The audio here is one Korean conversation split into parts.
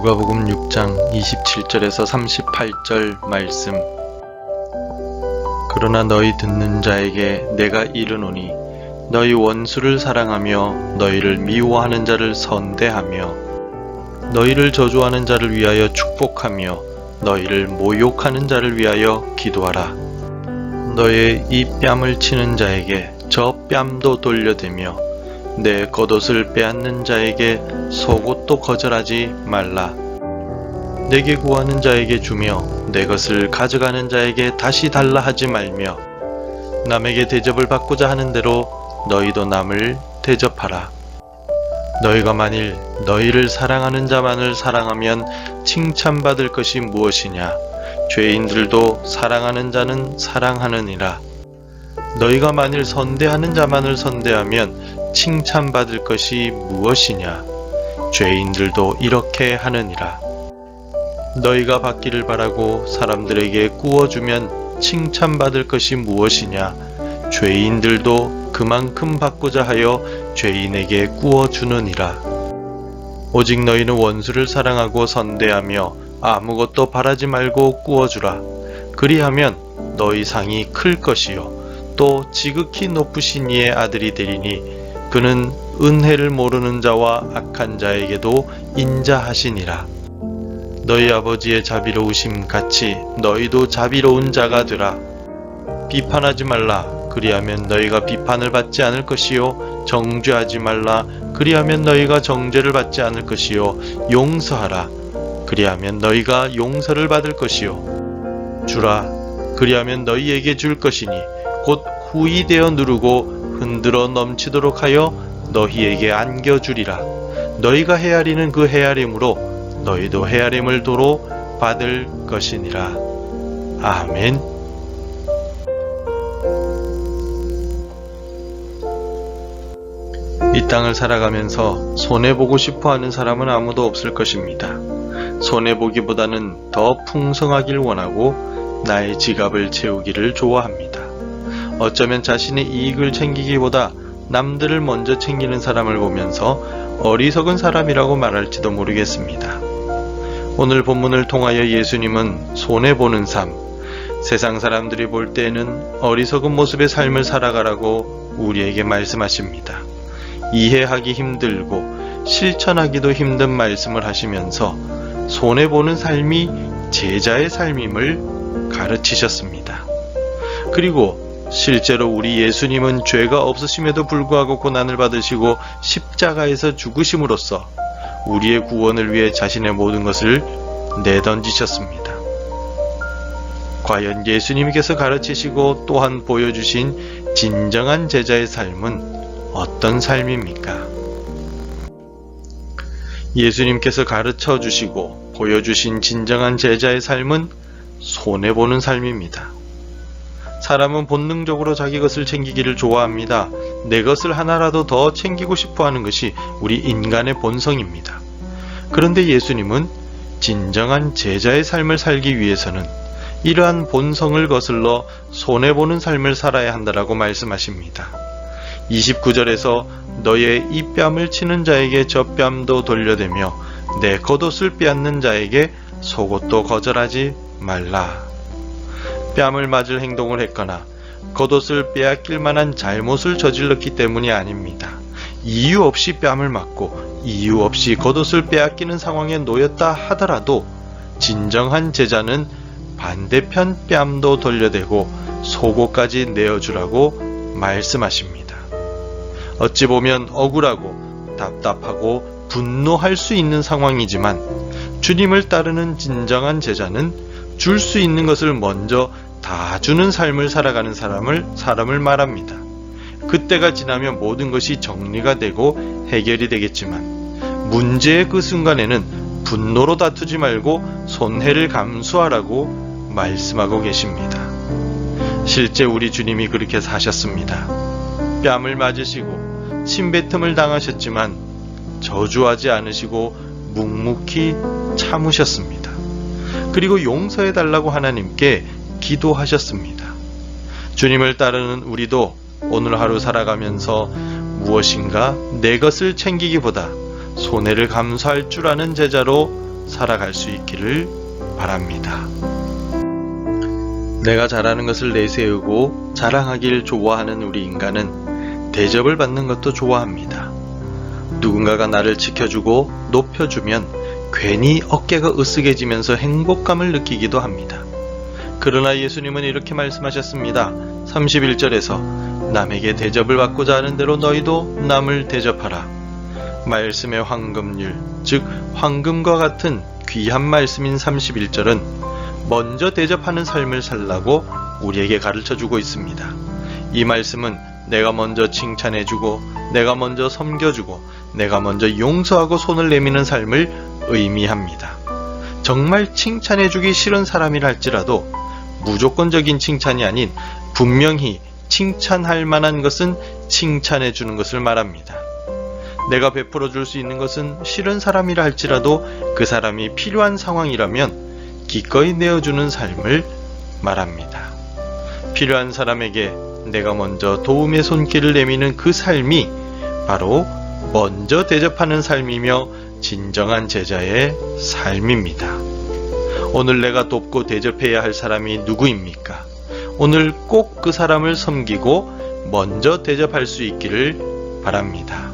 누가복음 6장 27절에서 38절 말씀. 그러나 너희 듣는 자에게 내가 이르노니 너희 원수를 사랑하며 너희를 미워하는 자를 선대하며 너희를 저주하는 자를 위하여 축복하며 너희를 모욕하는 자를 위하여 기도하라. 너의 이 뺨을 치는 자에게 저 뺨도 돌려대며 내 겉옷을 빼앗는 자에게 속옷도 거절하지 말라. 내게 구하는 자에게 주며 내 것을 가져가는 자에게 다시 달라 하지 말며 남에게 대접을 받고자 하는 대로 너희도 남을 대접하라. 너희가 만일 너희를 사랑하는 자만을 사랑하면 칭찬받을 것이 무엇이냐? 죄인들도 사랑하는 자는 사랑하느니라. 너희가 만일 선대하는 자만을 선대하면 칭찬받을 것이 무엇이냐? 죄인들도 이렇게 하느니라. 너희가 받기를 바라고 사람들에게 구워주면 칭찬받을 것이 무엇이냐? 죄인들도 그만큼 받고자 하여 죄인에게 구워주느니라. 오직 너희는 원수를 사랑하고 선대하며 아무것도 바라지 말고 구워주라. 그리하면 너희 상이 클 것이요 또 지극히 높으신 이의 아들이 되리니 그는 은혜를 모르는 자와 악한 자에게도 인자하시니라. 너희 아버지의 자비로우심 같이 너희도 자비로운 자가 되라. 비판하지 말라. 그리하면 너희가 비판을 받지 않을 것이요 정죄하지 말라. 그리하면 너희가 정죄를 받지 않을 것이요 용서하라. 그리하면 너희가 용서를 받을 것이요 주라. 그리하면 너희에게 줄 것이니 곧 후이되어 누르고 흔들어 넘치도록 하여 너희에게 안겨주리라. 너희가 헤아리는 그 헤아림으로 너희도 헤아림을 도로 받을 것이니라. 아멘. 이 땅을 살아가면서 손해보고 싶어하는 사람은 아무도 없을 것입니다. 손해보기보다는 더 풍성하길 원하고 나의 지갑을 채우기를 좋아합니다. 어쩌면 자신의 이익을 챙기기보다 남들을 먼저 챙기는 사람을 보면서 어리석은 사람이라고 말할지도 모르겠습니다. 오늘 본문을 통하여 예수님은 손해보는 삶, 세상 사람들이 볼 때에는 어리석은 모습의 삶을 살아가라고 우리에게 말씀하십니다. 이해하기 힘들고 실천하기도 힘든 말씀을 하시면서 손해보는 삶이 제자의 삶임을 가르치셨습니다. 그리고 실제로 우리 예수님은 죄가 없으심에도 불구하고 고난을 받으시고 십자가에서 죽으심으로써 우리의 구원을 위해 자신의 모든 것을 내던지셨습니다. 과연 예수님께서 가르치시고 또한 보여주신 진정한 제자의 삶은 어떤 삶입니까? 예수님께서 가르쳐 주시고 보여주신 진정한 제자의 삶은 손해보는 삶입니다. 사람은 본능적으로 자기 것을 챙기기를 좋아합니다. 내 것을 하나라도 더 챙기고 싶어 하는 것이 우리 인간의 본성입니다. 그런데 예수님은 진정한 제자의 삶을 살기 위해서는 이러한 본성을 거슬러 손해보는 삶을 살아야 한다라고 말씀하십니다. 29절에서 너의 이 뺨을 치는 자에게 저 뺨도 돌려대며 내 겉옷을 빼앗는 자에게 속옷도 거절하지 말라. 뺨을 맞을 행동을 했거나 겉옷을 빼앗길 만한 잘못을 저질렀기 때문이 아닙니다. 이유 없이 뺨을 맞고 이유 없이 겉옷을 빼앗기는 상황에 놓였다 하더라도 진정한 제자는 반대편 뺨도 돌려대고 속옷까지 내어주라고 말씀하십니다. 어찌 보면 억울하고 답답하고 분노할 수 있는 상황이지만 주님을 따르는 진정한 제자는 줄 수 있는 것을 먼저 다 주는 삶을 살아가는 사람을 말합니다. 그때가 지나면 모든 것이 정리가 되고 해결이 되겠지만 문제의 그 순간에는 분노로 다투지 말고 손해를 감수하라고 말씀하고 계십니다. 실제 우리 주님이 그렇게 사셨습니다. 뺨을 맞으시고 침뱉음을 당하셨지만 저주하지 않으시고 묵묵히 참으셨습니다. 그리고 용서해달라고 하나님께 기도하셨습니다. 주님을 따르는 우리도 오늘 하루 살아가면서 무엇인가 내 것을 챙기기보다 손해를 감수할 줄 아는 제자로 살아갈 수 있기를 바랍니다. 내가 잘하는 것을 내세우고 자랑하길 좋아하는 우리 인간은 대접을 받는 것도 좋아합니다. 누군가가 나를 지켜주고 높여주면 괜히 어깨가 으쓱해지면서 행복감을 느끼기도 합니다. 그러나 예수님은 이렇게 말씀하셨습니다. 31절에서 남에게 대접을 받고자 하는 대로 너희도 남을 대접하라. 말씀의 황금률, 즉 황금과 같은 귀한 말씀인 31절은 먼저 대접하는 삶을 살라고 우리에게 가르쳐주고 있습니다. 이 말씀은 내가 먼저 칭찬해주고 내가 먼저 섬겨주고 내가 먼저 용서하고 손을 내미는 삶을 의미합니다. 정말 칭찬해주기 싫은 사람이라 할지라도 무조건적인 칭찬이 아닌 분명히 칭찬할 만한 것은 칭찬해주는 것을 말합니다. 내가 베풀어 줄 수 있는 것은 싫은 사람이라 할지라도 그 사람이 필요한 상황이라면 기꺼이 내어주는 삶을 말합니다. 필요한 사람에게 내가 먼저 도움의 손길을 내미는 그 삶이 바로 먼저 대접하는 삶이며 진정한 제자의 삶입니다. 오늘 내가 돕고 대접해야 할 사람이 누구입니까? 오늘 꼭 그 사람을 섬기고 먼저 대접할 수 있기를 바랍니다.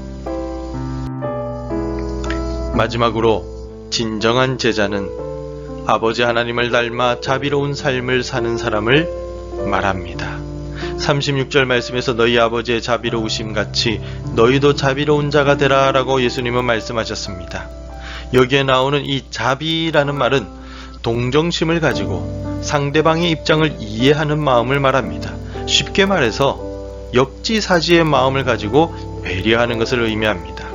마지막으로 진정한 제자는 아버지 하나님을 닮아 자비로운 삶을 사는 사람을 말합니다. 36절 말씀에서 너희 아버지의 자비로우심 같이 너희도 자비로운 자가 되라 라고 예수님은 말씀하셨습니다. 여기에 나오는 이 자비라는 말은 동정심을 가지고 상대방의 입장을 이해하는 마음을 말합니다. 쉽게 말해서 역지사지의 마음을 가지고 배려하는 것을 의미합니다.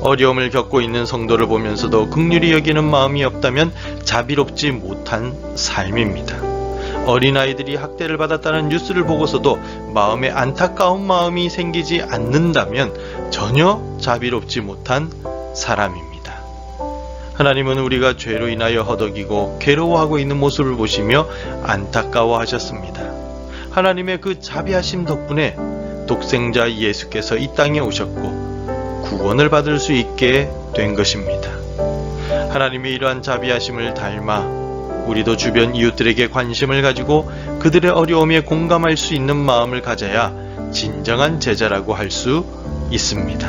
어려움을 겪고 있는 성도를 보면서도 긍휼히 여기는 마음이 없다면 자비롭지 못한 삶입니다. 어린아이들이 학대를 받았다는 뉴스를 보고서도 마음에 안타까운 마음이 생기지 않는다면 전혀 자비롭지 못한 사람입니다. 하나님은 우리가 죄로 인하여 허덕이고 괴로워하고 있는 모습을 보시며 안타까워하셨습니다. 하나님의 그 자비하심 덕분에 독생자 예수께서 이 땅에 오셨고 구원을 받을 수 있게 된 것입니다. 하나님의 이러한 자비하심을 닮아 우리도 주변 이웃들에게 관심을 가지고 그들의 어려움에 공감할 수 있는 마음을 가져야 진정한 제자라고 할 수 있습니다.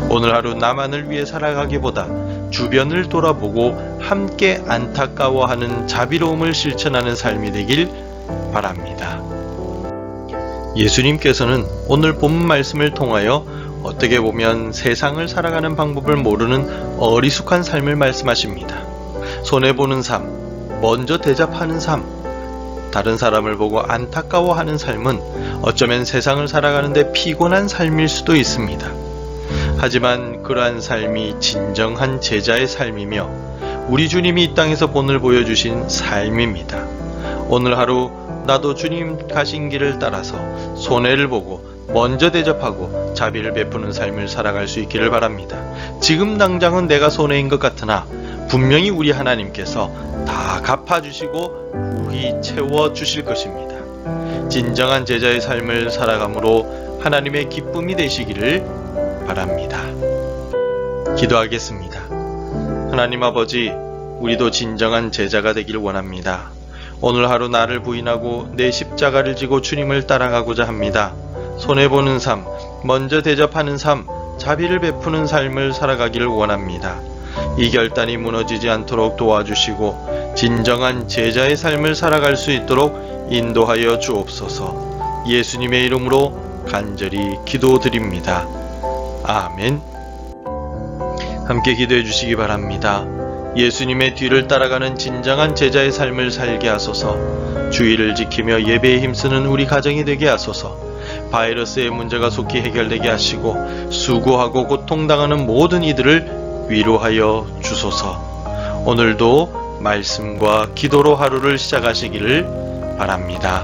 오늘 하루 나만을 위해 살아가기보다 주변을 돌아보고 함께 안타까워하는 자비로움을 실천하는 삶이 되길 바랍니다. 예수님께서는 오늘 본문 말씀을 통하여 어떻게 보면 세상을 살아가는 방법을 모르는 어리숙한 삶을 말씀하십니다. 손해보는 삶, 먼저 대접하는 삶, 다른 사람을 보고 안타까워하는 삶은 어쩌면 세상을 살아가는데 피곤한 삶일 수도 있습니다. 하지만 그러한 삶이 진정한 제자의 삶이며 우리 주님이 이 땅에서 본을 보여주신 삶입니다. 오늘 하루 나도 주님 가신 길을 따라서 손해를 보고 먼저 대접하고 자비를 베푸는 삶을 살아갈 수 있기를 바랍니다. 지금 당장은 내가 손해인 것 같으나 분명히 우리 하나님께서 다 갚아주시고 후히 채워주실 것입니다. 진정한 제자의 삶을 살아감으로 하나님의 기쁨이 되시기를 바랍니다. 기도하겠습니다. 하나님 아버지, 우리도 진정한 제자가 되길 원합니다. 오늘 하루 나를 부인하고 내 십자가를 지고 주님을 따라가고자 합니다. 손해보는 삶, 먼저 대접하는 삶, 자비를 베푸는 삶을 살아가기를 원합니다. 이 결단이 무너지지 않도록 도와주시고 진정한 제자의 삶을 살아갈 수 있도록 인도하여 주옵소서. 예수님의 이름으로 간절히 기도드립니다. 아멘. 함께 기도해 주시기 바랍니다. 예수님의 뒤를 따라가는 진정한 제자의 삶을 살게 하소서. 주의를 지키며 예배에 힘쓰는 우리 가정이 되게 하소서. 바이러스의 문제가 속히 해결되게 하시고 수고하고 고통당하는 모든 이들을 위로하여 주소서. 오늘도 말씀과 기도로 하루를 시작하시기를 바랍니다.